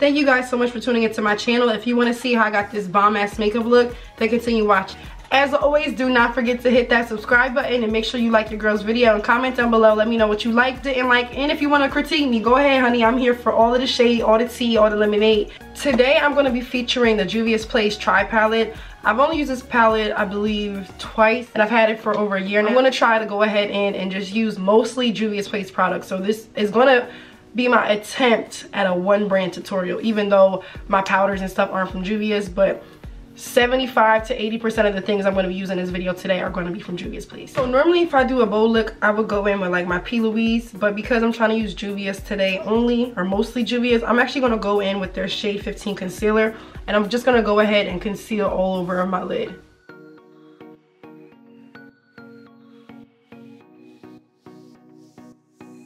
Thank you guys so much for tuning into my channel. If you want to see how I got this bomb ass makeup look, then continue watching. As always, do not forget to hit that subscribe button and make sure you like your girl's video and comment down below. Let me know what you liked, didn't like, and if you want to critique me, go ahead, honey. I'm here for all of the shade, all the tea, all the lemonade. Today, I'm going to be featuring the Juvia's Place Tri Palette. I've only used this palette, I believe, twice, and I've had it for over a year now. I'm going to try to go ahead and just use mostly Juvia's Place products. So this is going to be my attempt at a one brand tutorial, even though my powders and stuff aren't from Juvia's, but 75 to 80% of the things I'm going to be using in this video today are going to be from Juvia's Place. So normally if I do a bold look, I would go in with like my P. Louise, but because I'm trying to use Juvia's today only, or mostly Juvia's, I'm actually going to go in with their shade 15 concealer, and I'm just going to go ahead and conceal all over my lid.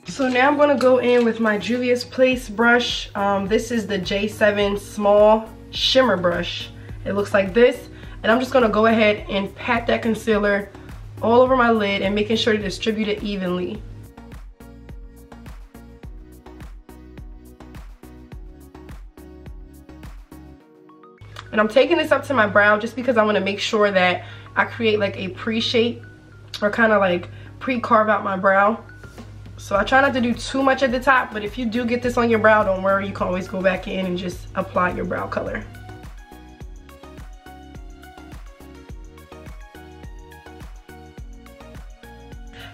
So now I'm going to go in with my Juvia's Place brush. This is the J7 small shimmer brush. It looks like this, and I'm just going to go ahead and pat that concealer all over my lid and making sure to distribute it evenly. And I'm taking this up to my brow just because I want to make sure that I create like a pre-shape, or kind of like pre-carve out my brow. So I try not to do too much at the top, but if you do get this on your brow, don't worry, you can always go back in and just apply your brow color.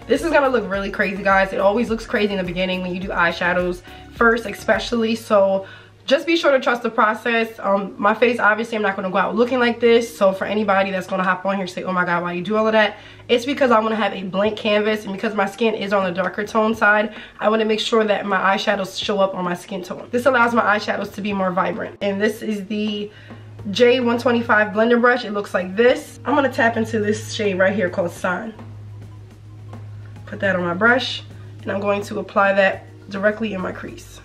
This is gonna look really crazy, guys. It always looks crazy in the beginning when you do eyeshadows first, especially. So just be sure to trust the process. My face, obviously, I'm not gonna go out looking like this. So for anybody that's gonna hop on here and say, oh my God, why you do all of that? It's because I wanna have a blank canvas, and because my skin is on the darker tone side, I wanna make sure that my eyeshadows show up on my skin tone. This allows my eyeshadows to be more vibrant. And this is the J125 blender brush. It looks like this. I'm gonna tap into this shade right here called Sign. Put that on my brush, and I'm going to apply that directly in my crease.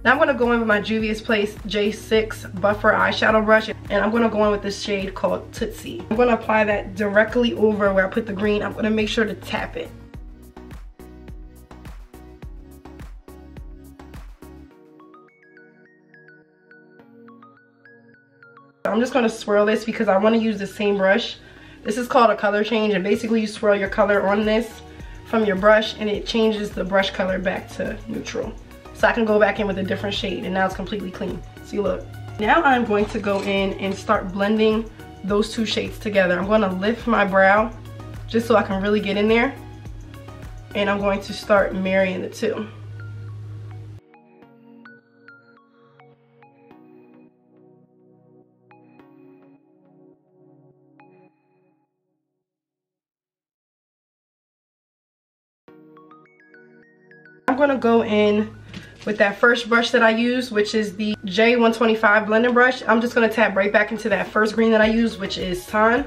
Now I'm going to go in with my Juvia's Place J6 Buffer eyeshadow brush, and I'm going to go in with this shade called Tootsie. I'm going to apply that directly over where I put the green. I'm going to make sure to tap it. I'm just going to swirl this because I want to use the same brush. This is called a color change, and basically you swirl your color on this from your brush, and it changes the brush color back to neutral. So I can go back in with a different shade, and now it's completely clean. See, look. Now I'm going to go in and start blending those two shades together. I'm going to lift my brow just so I can really get in there, and I'm going to start marrying the two. I'm going to go in with that first brush that I used, which is the J125 blending brush. I'm just going to tap right back into that first green that I used, which is Tan.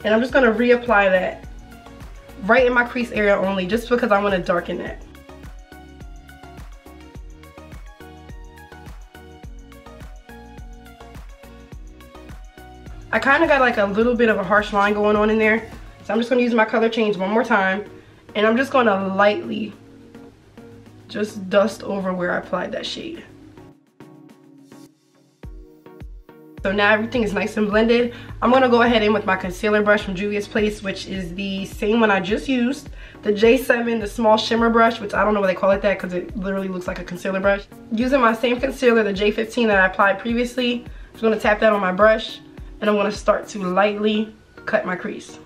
And I'm just going to reapply that right in my crease area only, just because I want to darken that. I kind of got like a little bit of a harsh line going on in there. So I'm just going to use my color change one more time. And I'm just going to lightly just dust over where I applied that shade. So now everything is nice and blended. I'm going to go ahead in with my concealer brush from Juvia's Place, which is the same one I just used. The J7, the small shimmer brush, which I don't know why they call it that because it literally looks like a concealer brush. Using my same concealer, the J15 that I applied previously, I'm just going to tap that on my brush, and I'm going to start to lightly cut my crease.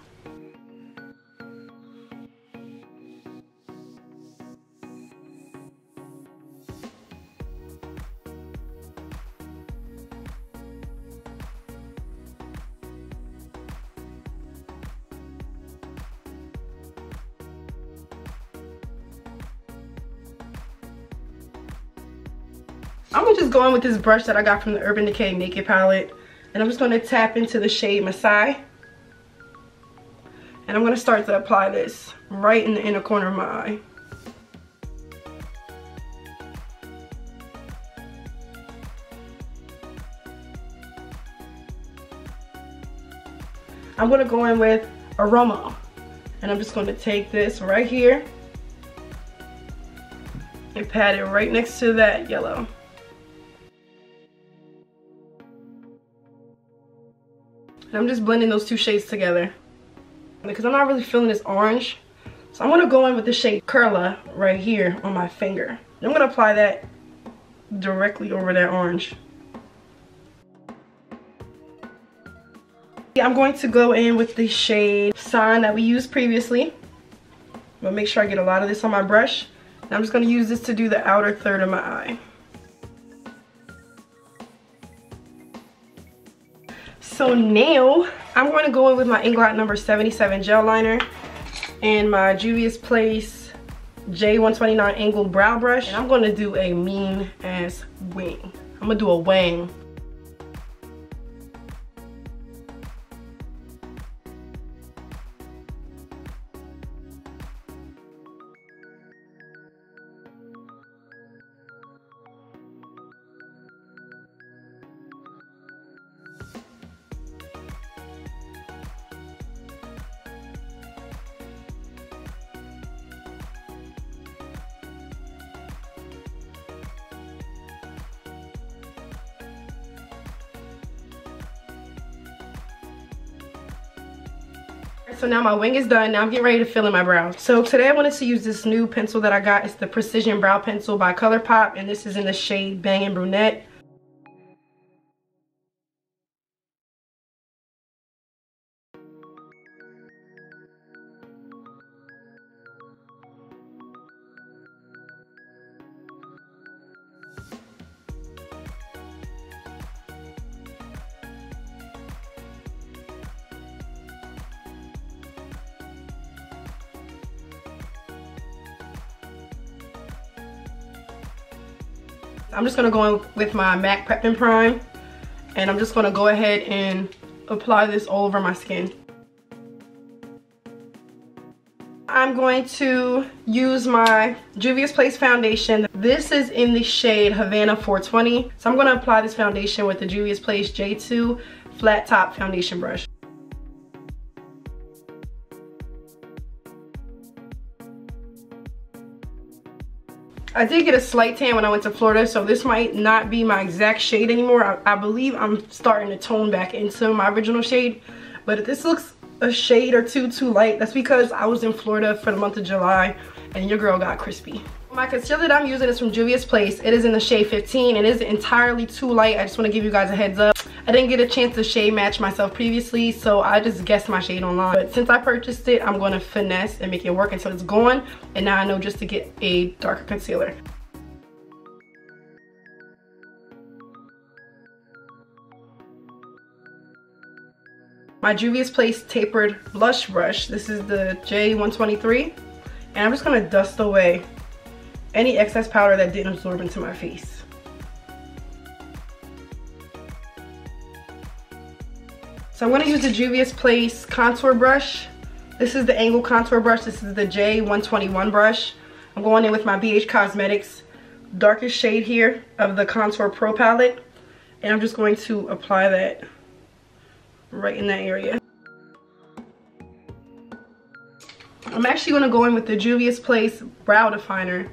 I'm gonna just go in with this brush that I got from the Urban Decay Naked palette, and I'm just gonna tap into the shade Masai, and I'm gonna start to apply this right in the inner corner of my eye. I'm gonna go in with Aroma. And I'm just gonna take this right here and pat it right next to that yellow. And I'm just blending those two shades together because I'm not really feeling this orange. So I'm gonna go in with the shade Curla right here on my finger. I'm gonna apply that directly over that orange. I'm going to go in with the shade Sign that we used previously. I'm gonna make sure I get a lot of this on my brush. And I'm just gonna use this to do the outer third of my eye. So now I'm going to go in with my Inglot number 77 gel liner and my Juvia's Place J129 angled brow brush. And I'm going to do a mean ass wing. I'm going to do a wang. So now my wing is done. Now I'm getting ready to fill in my brows. So today I wanted to use this new pencil that I got. It's the Precision Brow Pencil by ColourPop, and this is in the shade Bangin' Brunette. I'm just gonna go in with my MAC Prep and Prime, and I'm just gonna go ahead and apply this all over my skin. I'm going to use my Juvia's Place foundation. This is in the shade Havana 420. So I'm gonna apply this foundation with the Juvia's Place J2 flat top foundation brush. I did get a slight tan when I went to Florida, so this might not be my exact shade anymore. I believe I'm starting to tone back into my original shade, but if this looks a shade or two too light, that's because I was in Florida for the month of July and your girl got crispy. My concealer that I'm using is from Juvia's Place. It is in the shade 15. It isn't entirely too light. I just want to give you guys a heads up. I didn't get a chance to shade match myself previously, so I just guessed my shade online. But since I purchased it, I'm going to finesse and make it work until it's gone. And now I know just to get a darker concealer. My Juvia's Place tapered blush brush. This is the J123. And I'm just going to dust away any excess powder that didn't absorb into my face. So I'm going to use the Juvia's Place contour brush. This is the angle contour brush. This is the J121 brush. I'm going in with my BH Cosmetics darkest shade here of the Contour Pro palette. And I'm just going to apply that right in that area. I'm actually going to go in with the Juvia's Place brow definer.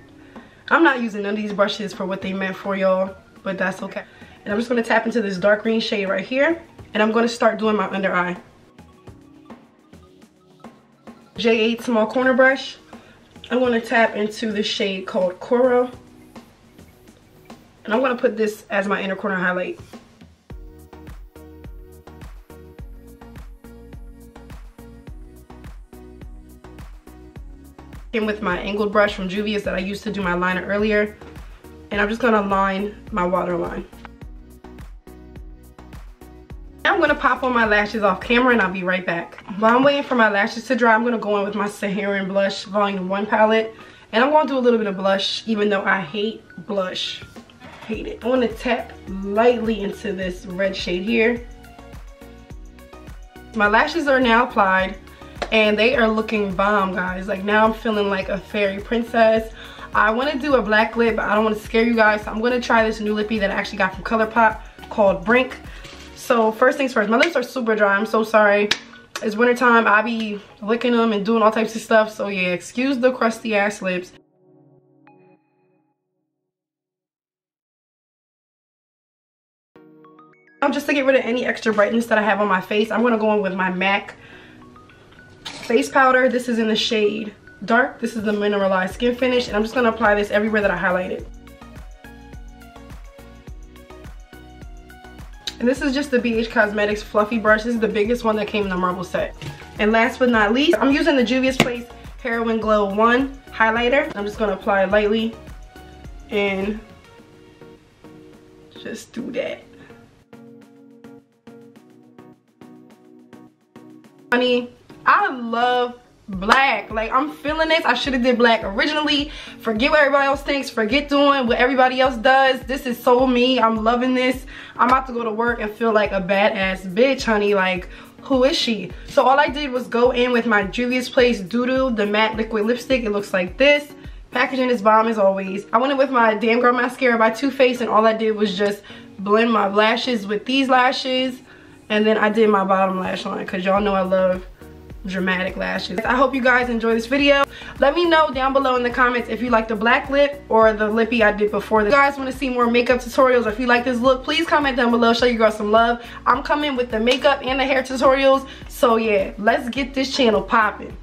I'm not using none of these brushes for what they meant for, y'all, but that's okay. And I'm just going to tap into this dark green shade right here, and I'm going to start doing my under eye. J8 small corner brush. I'm going to tap into this shade called Coral, and I'm going to put this as my inner corner highlight. In with my angled brush from Juvia's that I used to do my liner earlier, and I'm just going to line my waterline. Now I'm going to pop on my lashes off camera, and I'll be right back. While I'm waiting for my lashes to dry, I'm going to go in with my Saharan Blush Volume 1 palette, and I'm going to do a little bit of blush, even though I hate blush. Hate it. I want to tap lightly into this red shade here. My lashes are now applied, and they are looking bomb, guys. Like, now I'm feeling like a fairy princess. I want to do a black lip, but I don't want to scare you guys, so I'm going to try this new lippie that I actually got from ColourPop called Brink. So first things first, my lips are super dry. I'm so sorry. It's wintertime. I be licking them and doing all types of stuff. So yeah, excuse the crusty ass lips. Just to get rid of any extra brightness that I have on my face, I'm gonna go in with my MAC face powder. This is in the shade Dark. This is the mineralized skin finish, and I'm just gonna apply this everywhere that I highlighted. And this is just the BH Cosmetics fluffy brush. This is the biggest one that came in the marble set. And last but not least, I'm using the Juvia's Place Heroin Glow 1 highlighter. I'm just gonna apply it lightly and just do that. Honey, I love black. Like, I'm feeling this. I should have did black originally. Forget what everybody else thinks. Forget doing what everybody else does. This is so me. I'm loving this. I'm about to go to work and feel like a badass bitch, honey. Like, who is she? So all I did was go in with my Juvia's Place Doodoo, the matte liquid lipstick. It looks like this. Packaging is bomb as always. I went in with my Damn Girl mascara by Too Faced, and all I did was just blend my lashes with these lashes. And then I did my bottom lash line because y'all know I love dramatic lashes. I hope you guys enjoy this video. Let me know down below in the comments if you like the black lip or the lippy I did before. If you guys want to see more makeup tutorials, or if you like this look, please comment down below. Show your girl some love. I'm coming with the makeup and the hair tutorials. So yeah, let's get this channel popping.